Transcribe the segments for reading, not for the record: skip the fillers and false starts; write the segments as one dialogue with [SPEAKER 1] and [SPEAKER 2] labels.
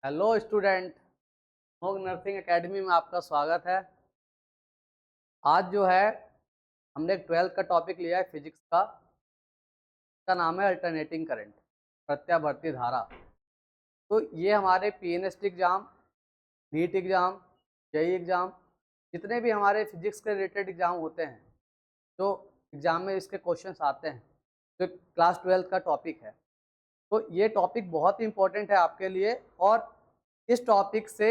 [SPEAKER 1] Hello student. मोग nursing academy में आपका स्वागत है। आज जो है हमने एक 12th का टॉपिक लिया है फिजिक्स का। इसका नाम है अल्टरनेटिंग करंट, प्रत्यावर्ती धारा। तो ये हमारे PNST exam, NEET exam, JEE exam, जितने भी हमारे फिजिक्स के रिलेटेड एग्ज़ाम होते हैं, जो एग्ज़ाम में इसके क्वेश्चंस आते हैं, जो क्लास 12th का टॉपिक है, तो ये टॉपिक बहुत ही इम्पोर्टेंट है आपके लिए। और इस टॉपिक से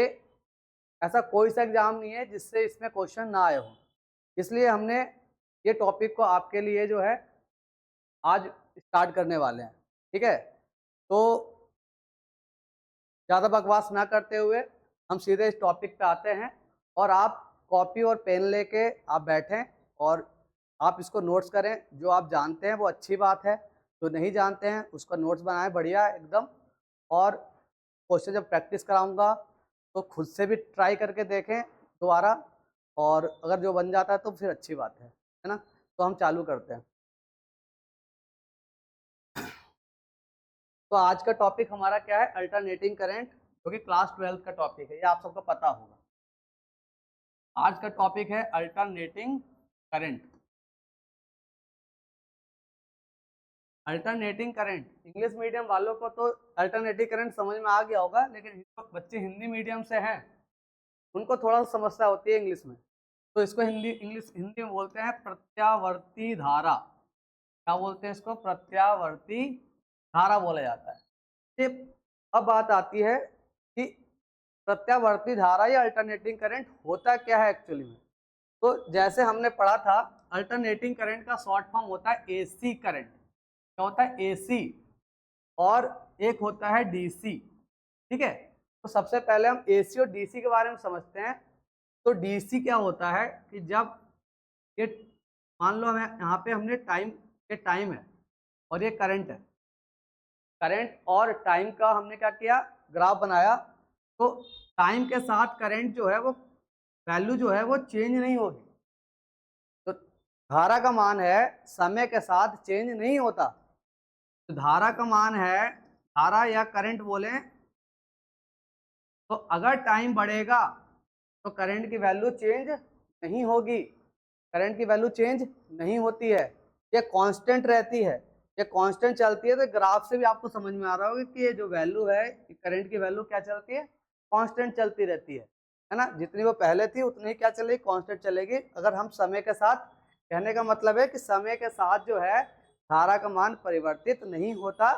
[SPEAKER 1] ऐसा कोई सा एग्जाम नहीं है जिससे इसमें क्वेश्चन ना आए हो, इसलिए हमने ये टॉपिक को आपके लिए जो है आज स्टार्ट करने वाले हैं। ठीक है, तो ज़्यादा बकवास ना करते हुए हम सीधे इस टॉपिक पे आते हैं। और आप कॉपी और पेन लेके आप बैठें और आप इसको नोट्स करें। जो आप जानते हैं वो अच्छी बात है, जो नहीं जानते हैं उसका नोट्स बनाएं बढ़िया एकदम। और क्वेश्चन जब प्रैक्टिस कराऊंगा तो खुद से भी ट्राई करके देखें दोबारा, और अगर जो बन जाता है तो फिर अच्छी बात है ना। तो हम चालू करते हैं। तो आज का टॉपिक हमारा क्या है? अल्टरनेटिंग करंट, जो कि क्लास 12th का टॉपिक है, ये आप सबको पता होगा। आज का टॉपिक है alternating current. Alternating current, English medium वालों को तो अल्टरनेटिंग करंट समझ में आ गया होगा, लेकिन जो बच्चे हिंदी मीडियम से हैं उनको थोड़ा सा समस्या होती है इंग्लिश में। तो इसको हिंदी में बोलते हैं प्रत्यावर्ती धारा। क्या बोलते हैं इसको? प्रत्यावर्ती धारा बोला जाता है। ये अब बात आती है कि प्रत्यावर्ती धारा या अल्टरनेटिंग करंट होता क्या है एक्चुअली में। तो जैसे हमने पढ़ा था, अल्टरनेटिंग करंट का शॉर्ट फॉर्म होता है एसी करंट। क्या होता है? एसी। और एक होता है डीसी। ठीक है, तो सबसे पहले हम एसी और डीसी के बारे में समझते हैं। तो डीसी क्या होता है कि जब ये, मान लो हमें यहाँ पे हमने टाइम है और ये करंट है। करंट और टाइम का हमने क्या किया? ग्राफ बनाया। तो टाइम के साथ करंट जो है वो वैल्यू जो है वो चेंज नहीं होगी। तो धारा का मान है, समय के साथ चेंज नहीं होता। तो धारा का मान है, धारा या करंट बोले, तो अगर टाइम बढ़ेगा तो करंट की वैल्यू चेंज नहीं होगी। करंट की वैल्यू चेंज नहीं होती है, ये कांस्टेंट रहती है। ये कांस्टेंट चलती है। तो ग्राफ से भी आपको समझ में आ रहा होगा कि ये जो वैल्यू है, करंट की वैल्यू क्या चलती है? कांस्टेंट चलती रहती है ना। जितनी वो पहले थी उतनी ही क्या चलेगी? कांस्टेंट चलेगी। अगर हम समय के साथ, कहने का मतलब है कि समय के साथ जो है धारा का मान परिवर्तित नहीं होता,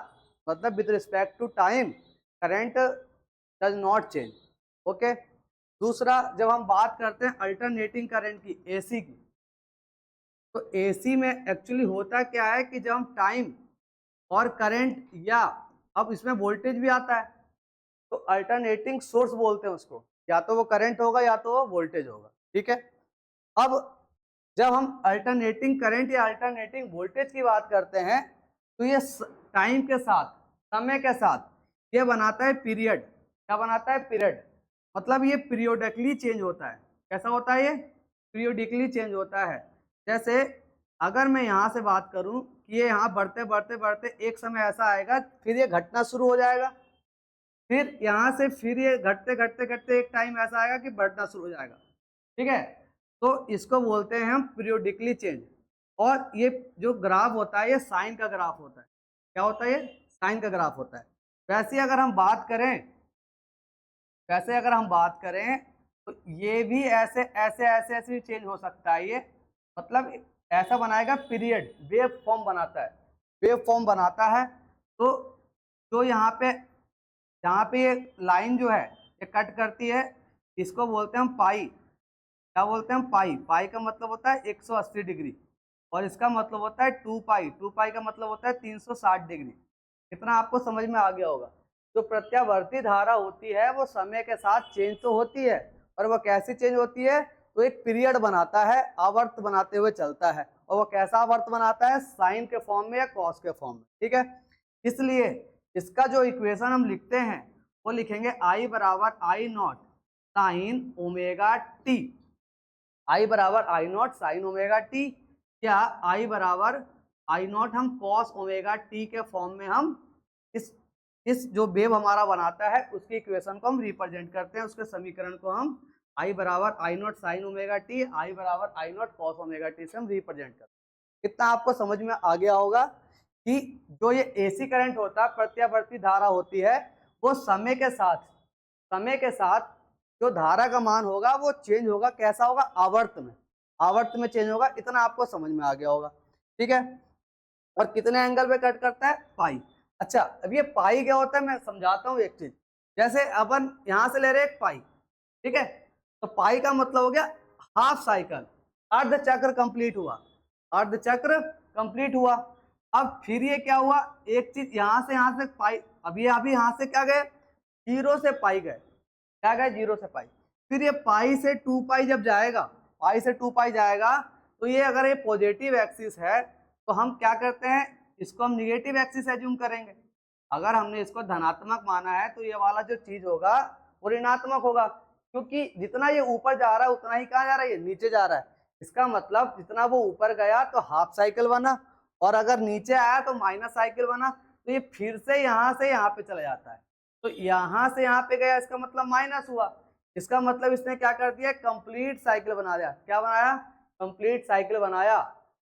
[SPEAKER 1] मतलब with respect to time current does not change. Okay. दूसरा, जब हम बात करते हैं अल्टरनेटिंग करंट की, एसी की, तो एसी में एक्चुअली होता क्या है कि जब हम टाइम और करंट, या अब इसमें वोल्टेज भी आता है, तो अल्टरनेटिंग सोर्स बोलते हैं उसको। या तो वो करंट होगा या तो वो वोल्टेज होगा। ठीक है। अब जब हम अल्टरनेटिंग करंट या अल्टरनेटिंग वोल्टेज की बात करते हैं, तो ये टाइम के साथ, समय के साथ ये बनाता है पीरियड। क्या बनाता है? पीरियड। मतलब ये पीरियोडिकली चेंज होता है। कैसा होता है? ये पीरियोडिकली चेंज होता है। जैसे अगर मैं यहाँ से बात करूँ कि ये यहाँ बढ़ते बढ़ते बढ़ते एक समय ऐसा आएगा, फिर ये घटना शुरू हो जाएगा। फिर यहाँ से फिर ये घटते घटते घटते एक टाइम ऐसा आएगा कि बढ़ना शुरू हो जाएगा। ठीक है, तो इसको बोलते हैं हम पीरियोडिकली चेंज। और ये जो ग्राफ होता है ये साइन का ग्राफ होता है। क्या होता है? ये साइन का ग्राफ होता है। वैसे अगर हम बात करें, तो ये भी ऐसे ऐसे ऐसे ऐसे चेंज हो सकता है। ये मतलब ऐसा बनाएगा, पीरियड वेव फॉर्म बनाता है। वेव फॉर्म बनाता है। तो जो यहाँ पे ये लाइन जो है ये कट करती है, इसको बोलते हैं हम पाई। क्या बोलते हैं हम? पाई। पाई का मतलब होता है 180 डिग्री, और इसका मतलब होता है 2 पाई। 2 पाई का मतलब होता है 360 डिग्री। इतना आपको समझ में आ गया होगा। जो प्रत्यावर्ती धारा होती है वो समय के साथ चेंज तो होती है, और वो कैसी चेंज होती है? तो एक पीरियड बनाता है, आवर्त बनाते हुए चलता है। और वो कैसा आवर्त बनाता है? साइन के फॉर्म में या कॉस के फॉर्म में। ठीक है, इसलिए इसका जो इक्वेशन हम लिखते हैं वो लिखेंगे I बराबर आई नॉट साइन ओमेगा टी। आई बराबर आई नॉट साइन ओमेगा टी, या आई बराबर आई नॉट हम कॉस ओमेगा टी के फॉर्म में हम इस इस जो वेव हमारा बनाता है उसकी इक्वेशन को हम रिप्रेजेंट करते हैं, उसके समीकरण को हम I बराबर आई नॉट साइन ओमेगा टी, आई बराबर आई नॉट कॉस ओमेगा टी से हम रिप्रेजेंट करते हैं। कितना आपको समझ में आ गया होगा कि जो ये एसी करंट होता है, प्रत्यावर्ती धारा होती है, वो समय के साथ जो धारा का मान होगा वो चेंज होगा। कैसा होगा? आवर्त में चेंज होगा। इतना आपको समझ में आ गया होगा, ठीक है। और कितने एंगल पे कट करता है? पाई। अच्छा, अब ये पाई क्या होता है मैं समझाता हूँ एक चीज। जैसे अपन यहां से ले रहे एक पाई, ठीक है, तो पाई का मतलब हो गया हाफ साइकिल, अर्ध चक्र कंप्लीट हुआ। अब फिर ये क्या हुआ, एक चीज यहां से पाई, अभी यहां से क्या गए, जीरो से पाई गए, क्या गए, जीरो से पाई। फिर ये पाई से 2 पाई जब जाएगा, तो ये अगर ये पॉजिटिव एक्सिस है तो हम क्या करते हैं, इसको हम निगेटिव एक्सिस एज्यूम करेंगे। अगर हमने इसको धनात्मक माना है तो ये वाला जो चीज होगा वो ऋणात्मक होगा, क्योंकि जितना ये ऊपर जा रहा है उतना ही कहाँ जा रहा है, ये नीचे जा रहा है। इसका मतलब जितना वो ऊपर गया तो हाफ साइकिल बना, और अगर नीचे आया तो माइनस साइकिल बना। तो ये फिर से यहाँ पे चला जाता है, तो यहाँ से यहाँ पे गया, इसका मतलब माइनस हुआ। इसका मतलब इसने क्या कर दिया, कंप्लीट साइकिल बना दिया। क्या बनाया? कंप्लीट साइकिल बनाया।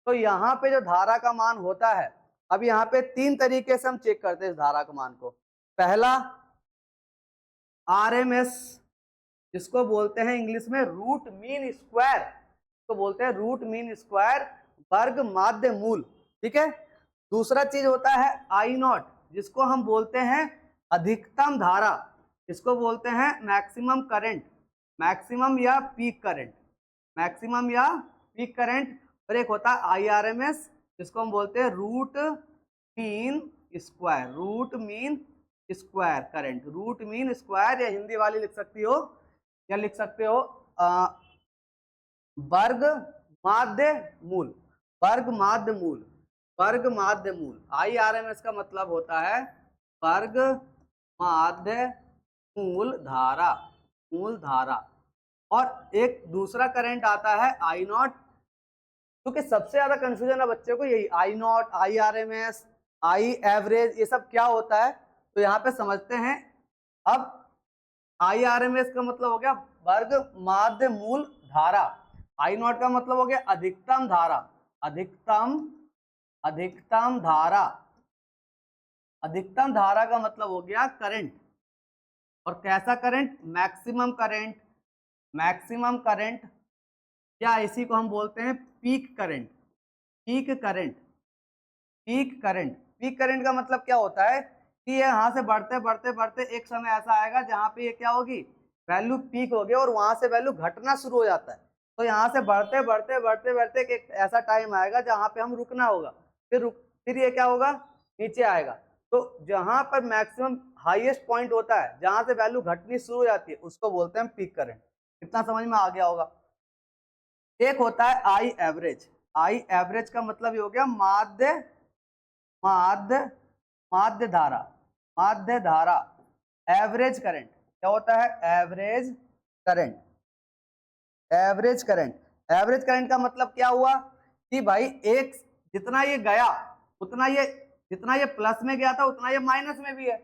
[SPEAKER 1] तो यहाँ पे जो धारा का मान होता है, अब यहाँ पे 3 तरीके से हम चेक करते हैं इस धारा के मान को। पहला RMS, जिसको बोलते हैं इंग्लिश में रूट मीन स्क्वायर, तो बोलते हैं रूट मीन स्क्वायर वर्ग माध्य मूल, ठीक है। दूसरा चीज होता है आई नॉट, जिसको हम बोलते हैं अधिकतम धारा, इसको बोलते हैं मैक्सिमम करंट, मैक्सिमम या पीक करंट। और एक होता है IRMS, जिसको हम बोलते हैं root mean square current, root mean square, या हिंदी वाली लिख सकते हो वर्ग माध्य मूल। IRMS का मतलब होता है वर्ग माध्य मूल धारा। और एक दूसरा करंट आता है आई नॉट, क्योंकि सबसे ज्यादा कंफ्यूजन है बच्चे को यही, आई नॉट, IRMS, आई एवरेज, ये सब क्या होता है, तो यहाँ पे समझते हैं। अब IRMS का मतलब हो गया वर्ग माध्य मूल धारा, आई नॉट का मतलब हो गया अधिकतम धारा, अधिकतम धारा का मतलब हो गया करंट। और कैसा करंट? मैक्सिमम करंट, या इसी को हम बोलते हैं पीक करंट का मतलब क्या होता है कि ये यहाँ से बढ़ते एक समय ऐसा आएगा जहाँ पे ये क्या होगी, वैल्यू पीक होगी, और वहां से वैल्यू घटना शुरू हो जाता है। तो यहाँ से बढ़ते एक ऐसा टाइम आएगा जहाँ पे हम रुकना होगा, फिर ये क्या होगा, नीचे आएगा। तो जहां पर मैक्सिमम हाईएस्ट पॉइंट होता है, जहां से वैल्यू घटनी शुरू हो जाती है, उसको बोलते हैं पीक करंट। कितना समझ में आ गया होगा। एक होता है आई एवरेज का मतलब ये हो गया माध्य धारा, एवरेज करंट। क्या होता है? एवरेज करंट का मतलब क्या हुआ कि भाई एक जितना ये गया जितना ये प्लस में गया था उतना ये माइनस में भी है।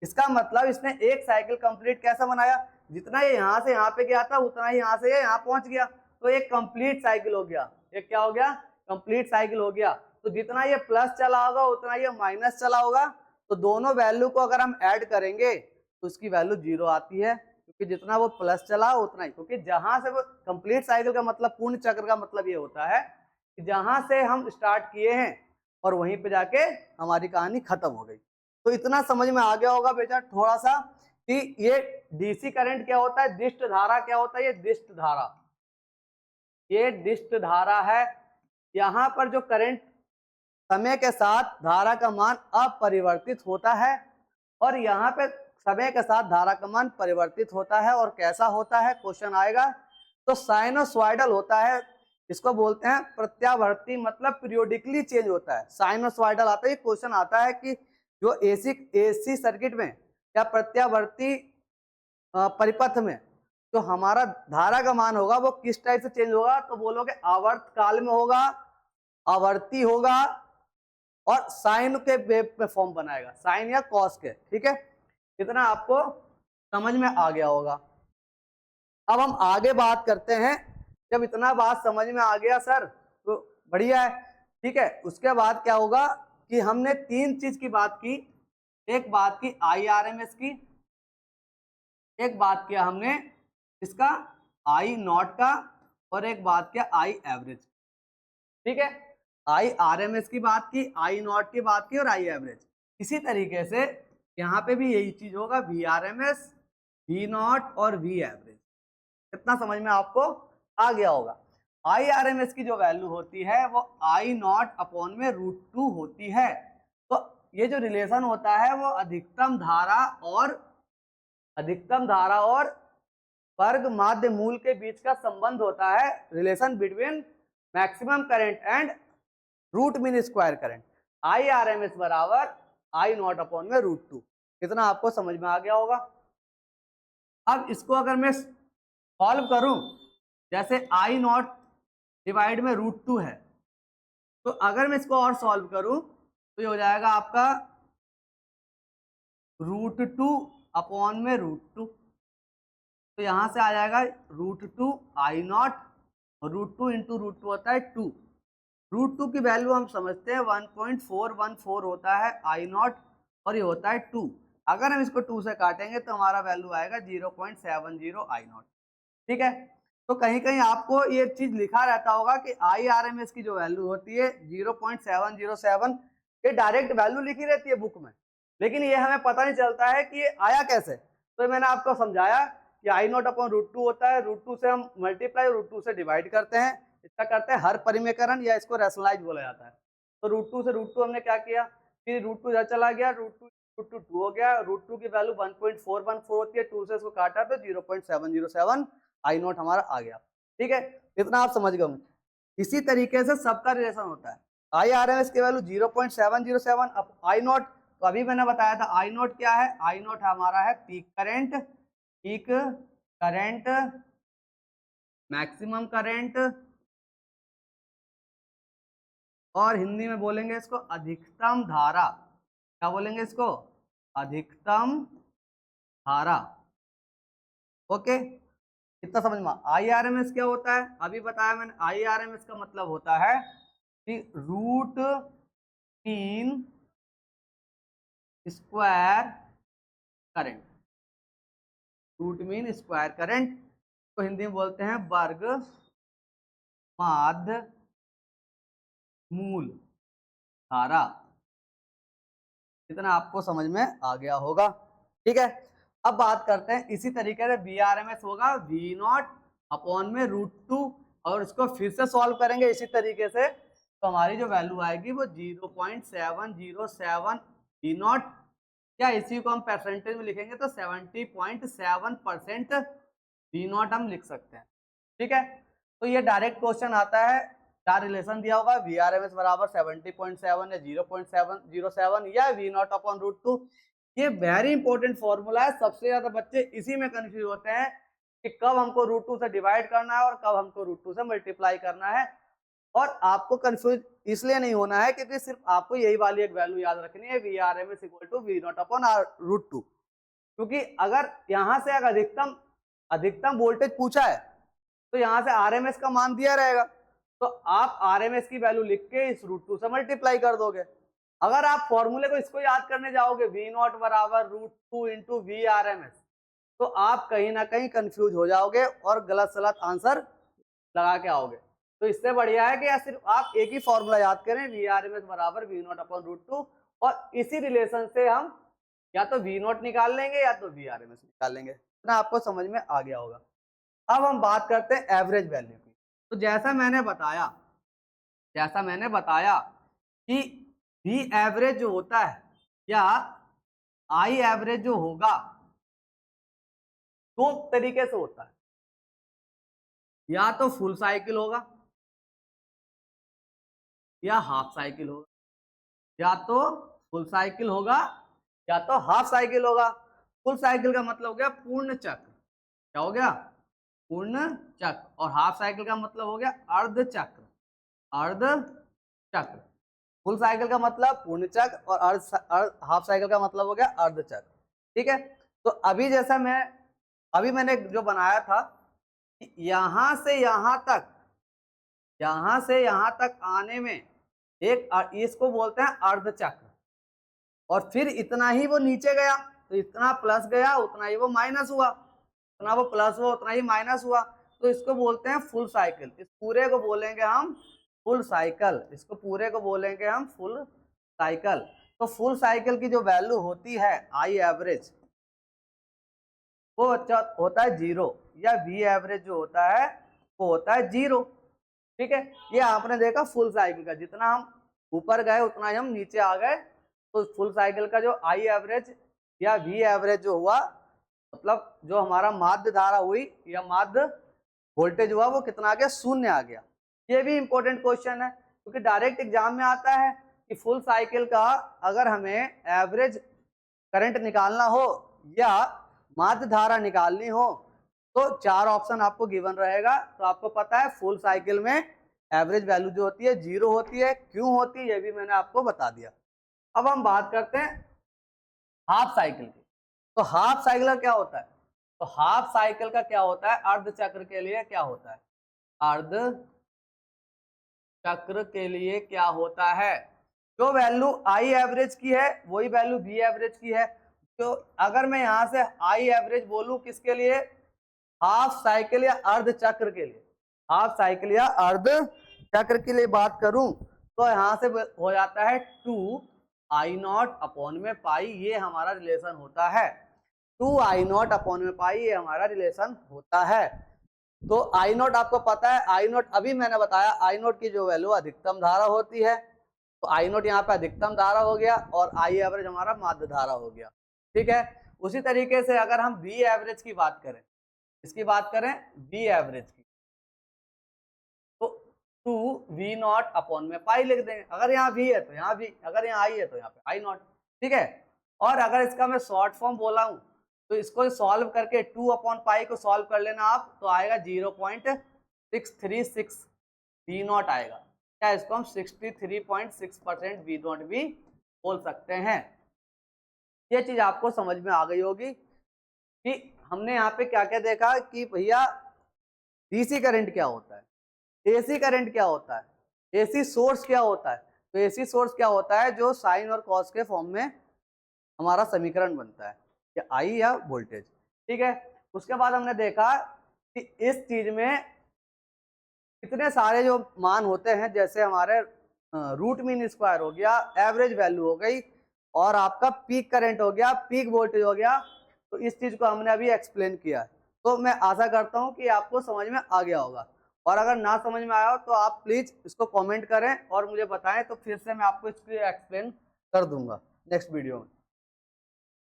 [SPEAKER 1] इसका मतलब इसने एक साइकिल कंप्लीट कैसा बनाया, जितना ये यहाँ से यहाँ पे गया था उतना ही यहाँ से ये यहाँ पहुंच गया, तो एक कंप्लीट साइकिल हो गया। ये क्या हो गया? कंप्लीट साइकिल हो गया। तो जितना ये प्लस चला होगा उतना ये माइनस चला होगा, तो दोनों वैल्यू को अगर हम ऐड करेंगे तो उसकी वैल्यू 0 आती है, क्योंकि जितना वो प्लस चला उतना ही, क्योंकि जहां से वो कंप्लीट साइकिल का मतलब, पूर्ण चक्र का मतलब ये होता है कि जहां से हम स्टार्ट किए हैं और वहीं पे जाके हमारी कहानी खत्म हो गई। तो इतना समझ में आ गया होगा बेटा थोड़ा सा कि ये डीसी करंट क्या होता है, दिष्ट धारा क्या होता है। ये दिष्ट धारा है। यहाँ पर जो करंट समय के साथ धारा का मान अपरिवर्तित होता है, और यहाँ पे समय के साथ धारा का मान परिवर्तित होता है। और कैसा होता है, क्वेश्चन आएगा तो साइनोसॉइडल होता है। इसको बोलते हैं प्रत्यावर्ती, मतलब पीरियोडिकली चेंज होता है। साइनोसॉइडल आता है, क्वेश्चन आता है कि जो एसी सर्किट में या प्रत्यावर्ती परिपथ में जो हमारा धारा का मान होगा वो किस टाइप से चेंज होगा, तो बोलोगे आवर्त काल में होगा, आवर्ती होगा, और साइन के वेव पे फॉर्म बनाएगा, साइन या कॉस के, ठीक है। इतना आपको समझ में आ गया होगा। अब हम आगे बात करते हैं। जब इतना बात समझ में आ गया सर तो बढ़िया है, ठीक है। उसके बाद क्या होगा कि हमने तीन चीज की बात की, एक बात की IRMS की, एक बात किया हमने इसका आई नॉट का, और एक बात किया आई एवरेज, ठीक है। IRMS की बात की, आई नॉट की बात की और आई एवरेज। इसी तरीके से यहाँ पे भी यही चीज होगा, VRMS, V नॉट और V एवरेज। इतना समझ में आपको आ गया होगा। IRMS की जो वैल्यू होती है वो आई नॉट अपॉन में √2 होती है। तो ये जो रिलेशन होता है वो अधिकतम धारा और वर्ग माध्य मूल के बीच का संबंध होता है, relation between maximum current and root mean square current. IRMS बराबर आई नॉट अपॉन में √2। इतना आपको समझ में आ गया होगा। अब इसको अगर मैं सॉल्व करूं, जैसे आई नॉट डिवाइड में √2 है, तो अगर मैं इसको और सॉल्व करूं तो ये हो जाएगा आपका √2 अपॉन में √2। तो यहां से आ जाएगा √2 आई नॉट, और √2 इंटू √2 होता है 2। √2 की वैल्यू हम समझते हैं 1.414 होता है आई नॉट, और ये होता है 2। अगर हम इसको 2 से काटेंगे तो हमारा वैल्यू आएगा 0.70 आई नॉट, ठीक है। तो कहीं कहीं आपको ये चीज लिखा रहता होगा कि IRMS की जो वैल्यू होती है 0.707, ये डायरेक्ट वैल्यू लिखी रहती है बुक में, लेकिन ये हमें पता नहीं चलता है कि ये आया कैसे। तो मैंने आपको समझाया कि आई नॉट अपॉन √2 होता है, √2 से हम मल्टीप्लाई √2 से डिवाइड करते हैं, इसका करते हैं हर परिमेयकरण, या इसको रैशनलाइज बोला जाता है। तो √2 से √2 हमने क्या किया, फिर √2 इधर चला गया, √2 2 हो गया, √2 की वैल्यू 1.414 होती है, 2 से इसको काटा तो 0.707 आई नॉट हमारा आ गया, ठीक है। इतना आप समझ गए। इसी तरीके से सबका रिलेशन होता है। IRMS की वैल्यू 0.707 अब आई नॉट, तो अभी मैंने बताया था आई नॉट क्या है, आई नॉट हमारा है पीक करंट, मैक्सिमम करंट, और हिंदी में बोलेंगे इसको अधिकतम धारा। क्या बोलेंगे इसको, अधिकतम धारा, ओके। इतना समझ में। IRMS क्या होता है, अभी बताया मैंने। IRMS का मतलब होता है कि root mean square current, root mean square current को हिंदी में बोलते हैं वर्ग माध्य मूल धारा। इतना आपको समझ में आ गया होगा, ठीक है। अब बात करते हैं इसी तरीके से VRMS होगा V नॉट अपॉन में √2, और इसको फिर से सॉल्व करेंगे इसी तरीके से, तो हमारी जो वैल्यू आएगी वो 0.707 V नॉट, या इसी को हम परसेंटेज में लिखेंगे तो 70.7% V नॉट हम लिख सकते हैं, ठीक है। तो ये डायरेक्ट क्वेश्चन आता है, क्या रिलेशन दिया होगा, VRMS बराबर 70.7 या 0.707 या V नॉट अपॉन √2। ये वेरी इंपॉर्टेंट फॉर्मूला है, सबसे ज्यादा बच्चे इसी में कंफ्यूज होते हैं कि कब हमको √2 से डिवाइड करना है और कब हमको √2 से मल्टीप्लाई करना है। और आपको कंफ्यूज इसलिए नहीं होना है क्योंकि सिर्फ आपको यही वाली एक वैल्यू याद रखनी है, VRMS equal to V naught upon √2। क्योंकि अगर यहाँ से अगर अधिकतम वोल्टेज पूछा है तो यहाँ से RMS का मान दिया रहेगा, तो आप RMS की वैल्यू लिख के इस √2 से मल्टीप्लाई कर दोगे। अगर आप फॉर्मूले को इसको याद करने जाओगे V नॉट बराबर √2 इंटू VRMS, तो आप कहीं ना कहीं कंफ्यूज हो जाओगे और गलत सलत आंसर लगा के आओगे। तो इससे बढ़िया है कि या सिर्फ आप एक ही फॉर्मूला याद करें, VRMS बराबर V नॉट अपॉन √2, और इसी रिलेशन से हम या तो V नॉट निकाल लेंगे या तो VRMS निकाल लेंगे। इतना आपको समझ में आ गया होगा। अब हम बात करते हैं एवरेज वैल्यू की। तो जैसा मैंने बताया कि V एवरेज जो होता है या I एवरेज जो होगा दो तरीके से होता है, या तो फुल साइकिल होगा या हाफ साइकिल होगा, या तो फुल साइकिल होगा या तो हाफ साइकिल होगा। फुल साइकिल का मतलब हो गया पूर्ण चक्र, क्या हो गया, पूर्ण चक्र, और हाफ साइकिल का मतलब हो गया अर्ध चक्र। फुल साइकिल का मतलब पूर्ण चक्र और हाफ साइकिल का मतलब हो गया अर्ध चक्र। ठीक है, तो अभी जैसा अभी मैंने जो बनाया था, यहां से यहां तक आने में इसको बोलते हैं अर्ध चक्र, और फिर इतना ही वो नीचे गया तो इतना प्लस गया उतना ही वो माइनस हुआ, इतना वो प्लस हुआ उतना ही माइनस हुआ, तो इसको बोलते हैं फुल साइकिल। इस पूरे को बोलेंगे हम फुल साइकिल, इसको पूरे को बोलेंगे हम फुल साइकिल। तो फुल साइकिल की जो वैल्यू होती है आई एवरेज, वो होता है 0, या वी एवरेज जो होता है वो होता है 0। ठीक है, ये आपने देखा फुल साइकिल का, जितना हम ऊपर गए उतना ही हम नीचे आ गए। तो फुल साइकिल का जो आई एवरेज या वी एवरेज जो हुआ, मतलब जो हमारा माध्य धारा हुई या माध्य वोल्टेज हुआ, वो कितना आ गया, 0 आ गया। ये भी इंपॉर्टेंट क्वेश्चन है, क्योंकि डायरेक्ट एग्जाम में आता है कि फुल साइकिल का अगर हमें एवरेज करंट निकालना हो या माध्य धारा निकालनी हो तो 4 ऑप्शन आपको गिवन रहेगा। तो आपको पता है फुल साइकिल में एवरेज वैल्यू जो होती है 0 होती है। क्यों होती है ये भी मैंने आपको बता दिया। अब हम बात करते हैं हाफ साइकिल की। तो हाफ साइकिल का क्या होता है? तो हाफ साइकिल का क्या होता है, अर्ध चक्र के लिए क्या होता है, अर्ध चक्र के लिए क्या होता है, जो वैल्यू आई एवरेज की है वही वैल्यू वी एवरेज की है। तो अगर मैं यहां से आई एवरेज बोलूं किसके लिए, हाफ साइकिल या अर्ध चक्र के लिए, हाफ साइकिल या अर्ध चक्र के लिए बात करूं तो यहां से हो जाता है 2I0 अपॉन में पाई, ये हमारा रिलेशन होता है। 2I0 अपॉन में पाई ये हमारा रिलेशन होता है। तो I0 आपको पता है, I0 अभी मैंने बताया I0 की जो वैल्यू अधिकतम धारा होती है, तो I0 यहाँ पे अधिकतम धारा हो गया और I एवरेज हमारा माध्य धारा हो गया। ठीक है, उसी तरीके से अगर हम V एवरेज की बात करें, इसकी बात करें V एवरेज की, तो 2V0 अपॉन में पाई लिख देंगे। अगर यहाँ V है तो यहाँ V, अगर यहाँ I है तो यहाँ पे I0। ठीक है, और अगर इसका मैं शॉर्ट फॉर्म बोला हूं तो इसको सॉल्व करके 2 अपॉन पाई को सॉल्व कर लेना आप, तो आएगा 0.636 V0 आएगा। क्या इसको हम 63.6% V0 भी बोल सकते हैं। ये चीज आपको समझ में आ गई होगी कि हमने यहाँ पे क्या क्या देखा कि भैया डीसी करंट क्या होता है, एसी करंट क्या होता है, एसी सोर्स क्या होता है। तो एसी सोर्स क्या होता है, जो साइन और कॉस के फॉर्म में हमारा समीकरण बनता है, या आई या वोल्टेज। ठीक है, उसके बाद हमने देखा कि इस चीज में कितने सारे जो मान होते हैं, जैसे हमारे रूट मीन स्क्वायर हो गया, एवरेज वैल्यू हो गई, और आपका पीक करंट हो गया, पीक वोल्टेज हो गया। तो इस चीज को हमने अभी एक्सप्लेन किया है। तो मैं आशा करता हूं कि आपको समझ में आ गया होगा, और अगर ना समझ में आया हो तो आप प्लीज इसको कमेंट करें और मुझे बताएं, तो फिर से मैं आपको इसको एक्सप्लेन कर दूंगा नेक्स्ट वीडियो में।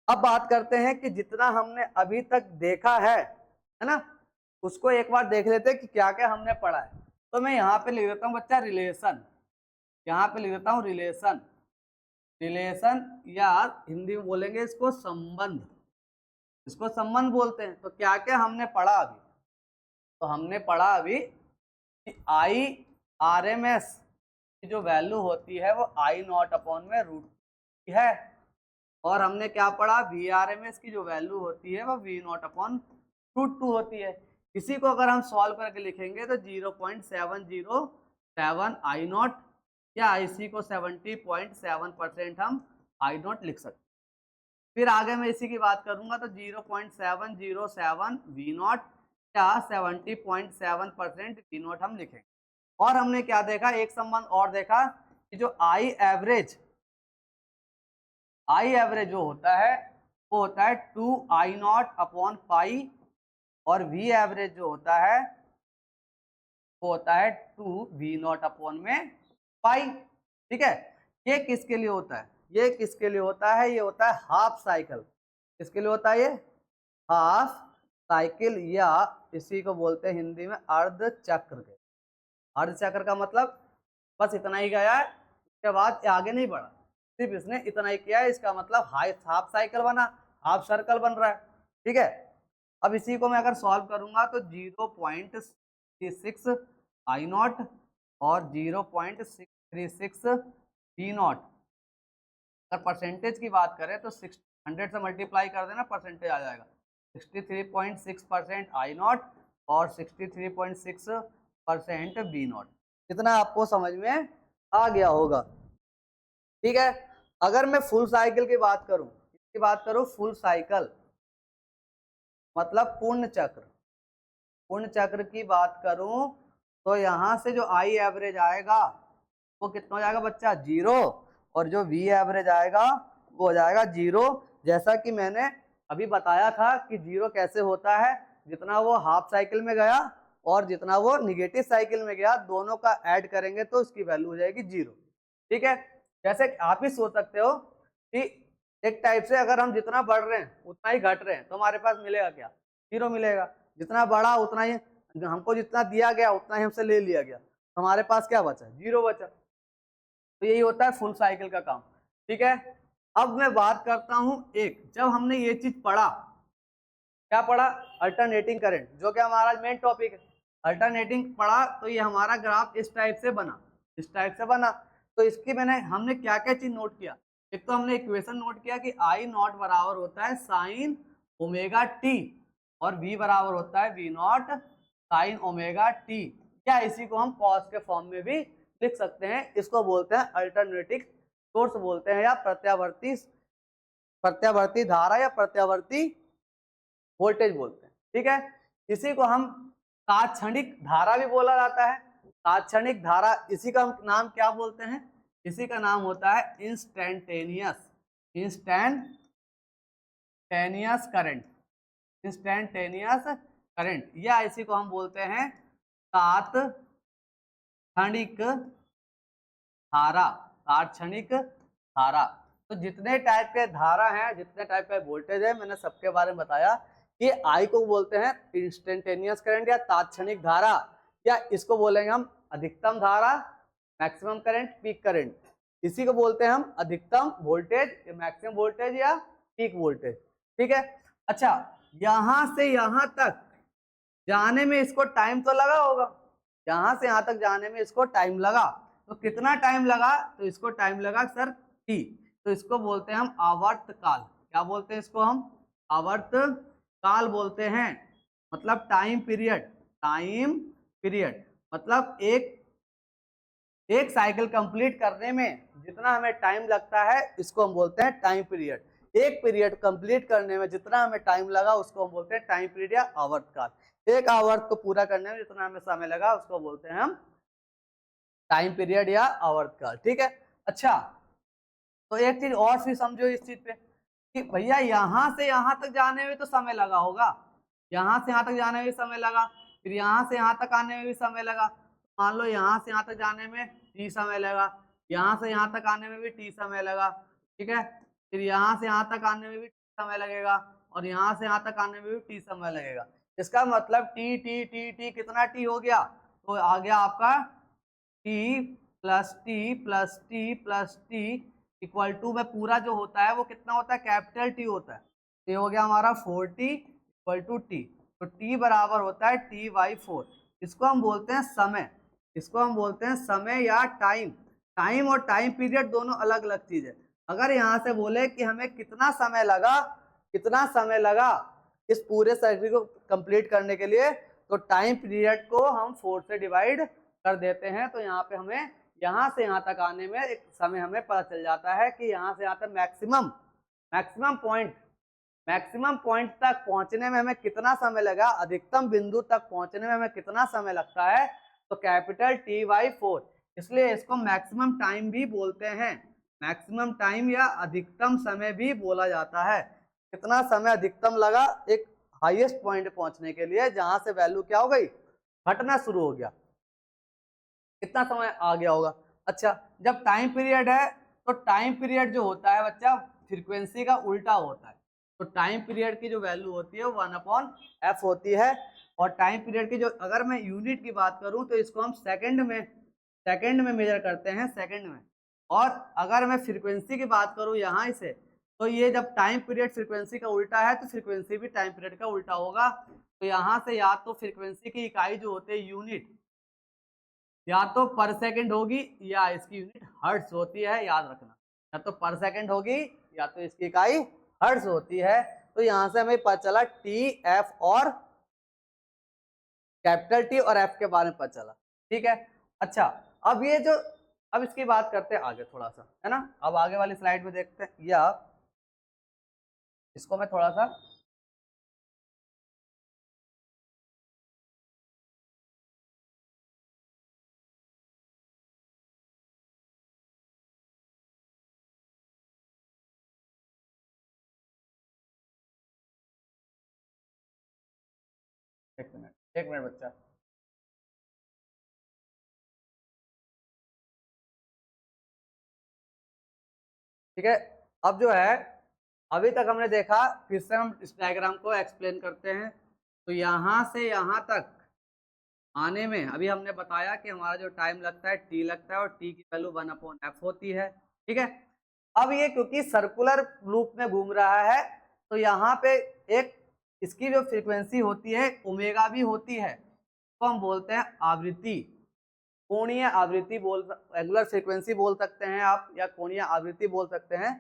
[SPEAKER 1] अब बात करते हैं कि जितना हमने अभी तक देखा है ना, उसको एक बार देख लेते हैं कि क्या क्या हमने पढ़ा है। तो मैं यहाँ पे लिख देता हूँ बच्चा रिलेशन, यहाँ पे लिख देता हूँ रिलेशन, रिलेशन या हिंदी में बोलेंगे इसको संबंध, इसको संबंध बोलते हैं। तो क्या क्या हमने पढ़ा अभी, तो हमने पढ़ा अभी कि आई आर एम एस की जो वैल्यू होती है वो I0 अपॉन में √2 है, और हमने क्या पढ़ा, वी आर एम एस की जो वैल्यू होती है वो V0 अपॉन √2 होती है। इसी को अगर हम सॉल्व करके लिखेंगे तो 0.707 I0 या इसी को 70.7% हम I0 लिख सकते हैं। फिर आगे मैं इसी की बात करूंगा तो 0.707 V0 या 70.7% V0 हम लिखेंगे। और हमने क्या देखा, एक संबंध और देखा कि जो आई एवरेज जो होता है वो होता है 2I0 अपॉन पाई, और V एवरेज जो होता है वो होता है 2V0 अपॉन में पाई। ठीक है, ये किसके लिए होता है, ये किसके लिए होता है, ये होता है हाफ साइकिल। किसके लिए होता है ये, हाफ साइकिल, या इसी को बोलते हैं हिंदी में अर्ध चक्र के। अर्ध चक्र का मतलब बस इतना ही गया है, उसके बाद आगे नहीं बढ़ा, सिर्फ इसने इतना ही किया है, इसका मतलब हाफ साइकिल बना, हाफ सर्कल बन रहा है। ठीक है, अब इसी को मैं अगर सॉल्व करूंगा तो 0.36 I0 और 0.636 बी नॉट। अगर परसेंटेज की बात करें तो 100 से मल्टीप्लाई कर देना, परसेंटेज आ जाएगा 63.6% आई नॉट और 63.6% बी नॉट। कितना आपको समझ में आ गया होगा, ठीक है। अगर मैं फुल साइकिल की बात करूं, इसकी बात करूं फुल साइकिल मतलब पूर्ण चक्र, पूर्ण चक्र की बात करूं तो यहां से जो आई एवरेज आएगा वो कितना हो जाएगा बच्चा, 0, और जो वी एवरेज आएगा वो हो जाएगा 0। जैसा कि मैंने अभी बताया था कि 0 कैसे होता है, जितना वो हाफ साइकिल में गया और जितना वो निगेटिव साइकिल में गया दोनों का ऐड करेंगे तो उसकी वैल्यू हो जाएगी 0, ठीक है। जैसे आप ही सोच सकते हो कि एक टाइप से अगर हम जितना बढ़ रहे हैं उतना ही घट रहे हैं तो हमारे पास मिलेगा क्या, 0 मिलेगा। जितना बढ़ा उतना ही, हमको जितना दिया गया उतना ही हमसे ले लिया गया, तो हमारे पास क्या बचा, 0 बचा। तो यही होता है फुल साइकिल का काम, ठीक है। अब मैं बात करता हूं जब हमने ये चीज पढ़ा, क्या पढ़ा, अल्टरनेटिंग करंट, जो कि हमारा मेन टॉपिक है। अल्टरनेटिंग पढ़ा तो ये हमारा ग्राफ इस टाइप से बना, इस टाइप से बना। तो इसकी हमने क्या क्या चीज नोट किया। एक तो हमने इक्वेशन नोट किया कि आई नॉट बराबर होता है साइन ओमेगा टी और वी बराबर होता है v naught sine omega t, या इसी को हम कॉस के फॉर्म में भी लिख सकते हैं। इसको बोलते हैं अल्टरनेटिंग सोर्स बोलते हैं, या प्रत्यावर्ती धारा या प्रत्यावर्ती वोल्टेज बोलते हैं, ठीक है। इसी को हम तात्क्षणिक धारा भी बोला जाता है। तात्क्षणिक धारा, इसी का हम नाम क्या बोलते हैं, इसी का नाम होता है इंस्टैंटेनियस करंट, इंस्टैंटेनियस करंट, या इसी को हम बोलते हैं तात्क्षणिक धारा, तात्क्षणिक धारा। तो जितने टाइप के धारा हैं, जितने टाइप के वोल्टेज है, मैंने सबके बारे में बताया कि आई को बोलते हैं इंस्टेंटेनियस करंट या तात्क्षणिक धारा, या इसको बोलेंगे हम अधिकतम धारा, मैक्सिमम करंट, पीक करंट। इसी को बोलते हैं हम अधिकतम वोल्टेज, मैक्सिमम वोल्टेज या पीक वोल्टेज, ठीक है। अच्छा, यहां से यहां तक जाने में इसको टाइम तो लगा होगा, यहां से यहां तक जाने में इसको टाइम लगा, तो कितना टाइम लगा, तो इसको टाइम लगा सर टी, तो इसको बोलते हैं हम आवर्त काल। क्या बोलते हैं इसको हम, आवर्त काल बोलते हैं, मतलब टाइम पीरियड, टाइम पीरियड मतलब एक साइकिल कंप्लीट करने में जितना हमें टाइम लगता है इसको हम बोलते हैं टाइम पीरियड। एक पीरियड कंप्लीट करने में जितना हमें टाइम लगा उसको हम बोलते हैं टाइम पीरियड या आवर्त काल। एक आवर्त को पूरा करने में जितना हमें समय लगा उसको बोलते हैं हम टाइम पीरियड या आवर्त काल, ठीक है। अच्छा, तो एक चीज और भी समझो इस चीज पे कि भैया यहां से यहां तक जाने में तो समय लगा होगा, यहां से यहां तक जाने में भी समय लगा, फिर यहां से यहां तक आने में भी समय लगा। मान लो यहां से यहां तक जाने में टी समय लगा, यहां से यहां तक आने में भी टी समय लगा, ठीक है। फिर यहां से यहां तक आने में भी समय लगेगा और यहां से यहां तक आने में भी टी समय लगेगा। इसका मतलब टी टी टी टी कितना टी हो गया, तो आ गया आपका t plus t plus t plus t equal to में पूरा जो होता है वो कितना होता है, कैपिटल टी होता है। ये हो गया हमारा 4t इक्वल टू टी, तो टी बराबर होता है t/4। इसको हम बोलते हैं समय, इसको हम बोलते हैं समय या टाइम। टाइम और टाइम पीरियड दोनों अलग अलग चीज है। अगर यहाँ से बोले कि हमें कितना समय लगा, कितना समय लगा इस पूरे सर्किट को कंप्लीट करने के लिए, तो टाइम पीरियड को हम 4 से डिवाइड कर देते हैं, तो यहाँ पे हमें यहाँ से यहाँ तक आने में एक समय हमें पता चल जाता है कि यहाँ से यहाँ तक मैक्सिमम पॉइंट तक पहुंचने में हमें कितना समय लगा, अधिकतम बिंदु तक पहुंचने में हमें कितना समय लगता है, तो कैपिटल T/4। इसलिए इसको मैक्सिमम टाइम भी बोलते हैं, मैक्सिमम टाइम या अधिकतम समय भी बोला जाता है। कितना समय अधिकतम लगा एक हाईएस्ट पॉइंट पहुंचने के लिए, जहां से वैल्यू क्या हो गई, घटना शुरू हो गया, कितना समय आ गया होगा। अच्छा, जब टाइम पीरियड है तो टाइम पीरियड जो होता है बच्चा फ्रीक्वेंसी का उल्टा होता है, तो टाइम पीरियड की जो वैल्यू होती है 1/f होती है। और टाइम पीरियड की जो, अगर मैं यूनिट की बात करूं तो इसको हम सेकंड में मेजर करते हैं, सेकंड में। और अगर मैं फ्रीक्वेंसी की बात करूं यहाँ से, तो ये जब टाइम पीरियड फ्रीक्वेंसी का उल्टा है तो फ्रीक्वेंसी भी टाइम पीरियड का उल्टा होगा। तो यहाँ से या तो फ्रीक्वेंसी की इकाई जो होती है यूनिट, या तो पर सेकंड होगी या इसकी यूनिट हर्ट्ज होती है, याद रखना, या तो पर सेकंड होगी या तो इसकी इकाई हर्ट्ज होती है। तो यहां से हमें पता चला टी, एफ और कैपिटल टी और एफ के बारे में पता चला, ठीक है। अच्छा, अब ये जो, अब इसकी बात करते हैं आगे थोड़ा सा, है ना। अब आगे वाली स्लाइड में देखते हैं, या इसको मैं थोड़ा सा एक मिनट बच्चा, ठीक है। अब जो है, अभी तक हमने देखा, फिर से हम इस डायग्राम को एक्सप्लेन करते हैं। तो यहां से यहां तक आने में अभी हमने बताया कि हमारा जो टाइम लगता है टी लगता है, और टी की वैल्यू 1/f होती है, ठीक है। अब ये क्योंकि सर्कुलर लूप में घूम रहा है, तो यहाँ पे एक इसकी जो फ्रीक्वेंसी होती है ओमेगा भी होती है, तो हम बोलते हैं आवृत्ति, कोणीय आवृत्ति रेगुलर फ्रीक्वेंसी बोल सकते हैं आप, या कोणीय आवृत्ति बोल सकते हैं।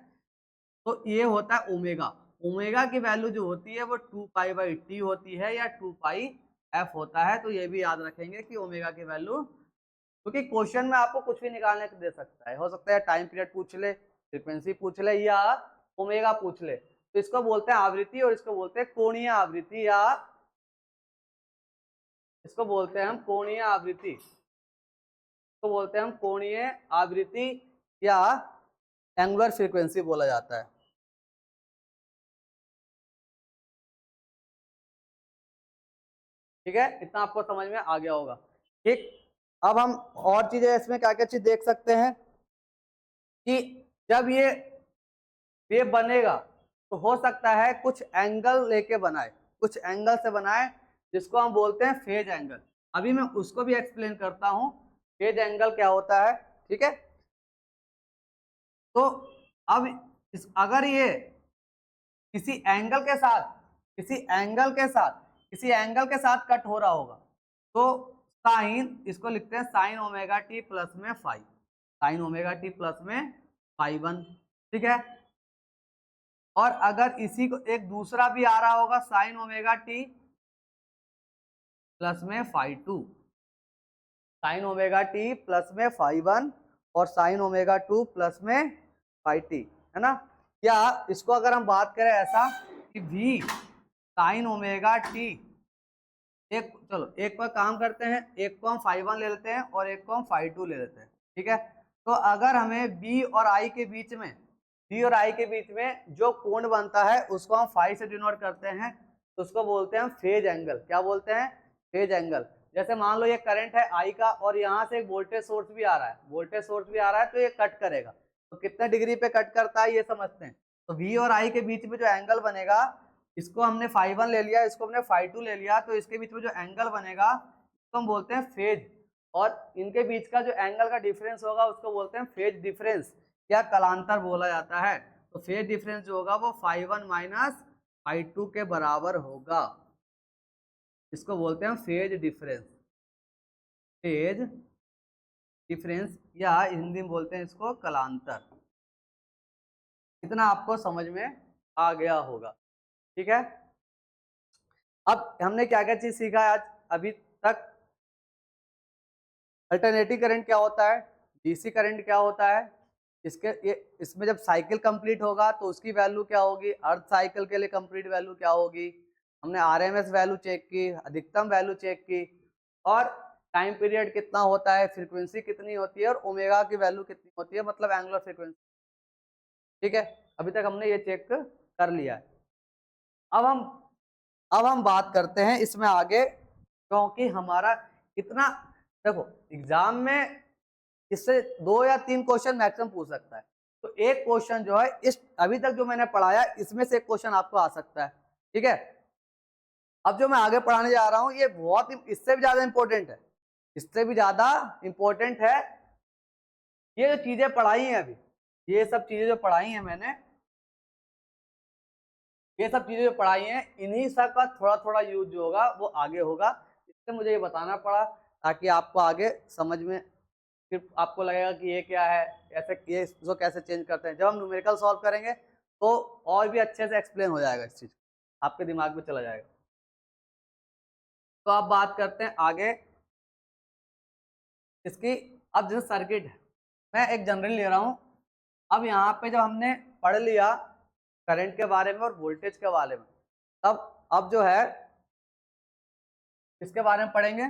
[SPEAKER 1] तो ये होता है ओमेगा। ओमेगा की वैल्यू जो होती है वो 2π/t होती है, या 2πf होता है। तो ये भी याद रखेंगे कि ओमेगा की वैल्यू, क्योंकि क्वेश्चन में आपको कुछ भी निकालने को दे सकता है, हो सकता है टाइम पीरियड पूछ ले, फ्रीक्वेंसी पूछ ले, या ओमेगा पूछ ले। तो इसको बोलते हैं आवृत्ति, और इसको बोलते हैं कोणीय आवृत्ति, या इसको बोलते हैं हम कोणीय आवृत्ति, इसको बोलते हैं हम कोणीय आवृत्ति, या एंगुलर फ्रीक्वेंसी बोला जाता है। ठीक है, इतना आपको समझ में आ गया होगा, ठीक। अब हम और चीजें इसमें क्या क्या चीज देख सकते हैं कि जब ये बनेगा तो हो सकता है कुछ एंगल लेके बनाए, कुछ एंगल से बनाए, जिसको हम बोलते हैं फेज एंगल। अभी मैं उसको भी एक्सप्लेन करता हूं, फेज एंगल क्या होता है, ठीक है। तो अब अगर ये किसी एंगल के साथ किसी एंगल के साथ कट हो रहा होगा, तो साइन, इसको लिखते हैं साइन ओमेगा टी प्लस में five, sign omega T plus में फाइव 1, ठीक है। और अगर इसी को एक दूसरा भी आ रहा होगा साइन ओमेगा टी प्लस में five 2, sign omega T plus में फाइव 1 और साइन ओमेगा 2 प्लस में फाइव टी, है ना। या इसको अगर हम बात करें ऐसा कि v साइन ओमेगा टी, एक, चलो एक पर काम करते हैं, एक को हम फाइव 1 ले लेते हैं और एक को हम फाइव 2 ले लेते हैं, ठीक है। तो अगर हमें b और i के बीच में जो कोण बनता है उसको हम फाइव से डिनोट करते हैं, तो उसको बोलते हैं हम फेज एंगल। क्या बोलते हैं? Phase angle. जैसे मान लो ये करंट है I का, और यहाँ से एक वोल्टेज सोर्स भी आ रहा है, तो ये कट करेगा, तो कितने डिग्री पे कट करता है ये समझते हैं। तो V और I के बीच में जो एंगल बनेगा, इसको हमने फाइव 1 ले लिया, इसको हमने फाइव 2 ले लिया, तो इसके बीच में जो एंगल बनेगा उसको हम बोलते हैं फेज, और इनके बीच का जो एंगल का डिफरेंस होगा उसको बोलते हैं फेज डिफरेंस, या कलांतर बोला जाता है। तो फेज डिफरेंस जो होगा वो फाइव 1 माइनस फाइव 2 के बराबर होगा, इसको बोलते हैं फेज डिफरेंस, या हिंदी में बोलते हैं इसको कलांतर। इतना आपको समझ में आ गया होगा, ठीक है। अब हमने क्या क्या चीज सीखा है आज अभी तक? अल्टरनेटिंग करंट क्या होता है, डीसी करंट क्या होता है, इसमें जब साइकिल कंप्लीट होगा तो उसकी वैल्यू क्या होगी, अर्थ साइकिल के लिए कंप्लीट वैल्यू क्या होगी, हमने आरएमएस वैल्यू चेक की, अधिकतम वैल्यू चेक की, और टाइम पीरियड कितना होता है, फ्रीक्वेंसी कितनी होती है, और ओमेगा की वैल्यू कितनी होती है, मतलब एंगुलर फ्रीक्वेंसी, ठीक है। अभी तक हमने ये चेक कर लिया है। अब हम बात करते हैं इसमें आगे, क्योंकि हमारा इतना, देखो एग्जाम में इससे 2 या 3 क्वेश्चन मैक्सिमम पूछ सकता है, तो एक क्वेश्चन जो है इस अभी तक जो मैंने पढ़ाया इसमें से एक क्वेश्चन आपको आ सकता है, ठीक है। अब जो मैं आगे पढ़ाने जा रहा हूं ये बहुत, इससे भी ज्यादा इंपॉर्टेंट है, इससे भी ज्यादा इंपॉर्टेंट है। ये जो चीजें पढ़ाई हैं अभी, ये सब चीजें जो पढ़ाई हैं मैंने, ये सब चीजें जो पढ़ाई हैं, इन्हीं सब का थोड़ा थोड़ा यूज जो होगा वो आगे होगा। इससे मुझे ये बताना पड़ा ताकि आपको आगे समझ में फिर आपको लगेगा कि ये क्या है, ऐसे ये इसको कैसे चेंज करते हैं। जब हम न्यूमेरिकल सॉल्व करेंगे तो और भी अच्छे से एक्सप्लेन हो जाएगा, इस चीज आपके दिमाग में चला जाएगा। तो अब बात करते हैं आगे इसकी। अब जैसे सर्किट है, मैं एक जनरल ले रहा हूं। अब यहाँ पे जब हमने पढ़ लिया करंट के बारे में और वोल्टेज के बारे में, तब अब जो है इसके बारे में पढ़ेंगे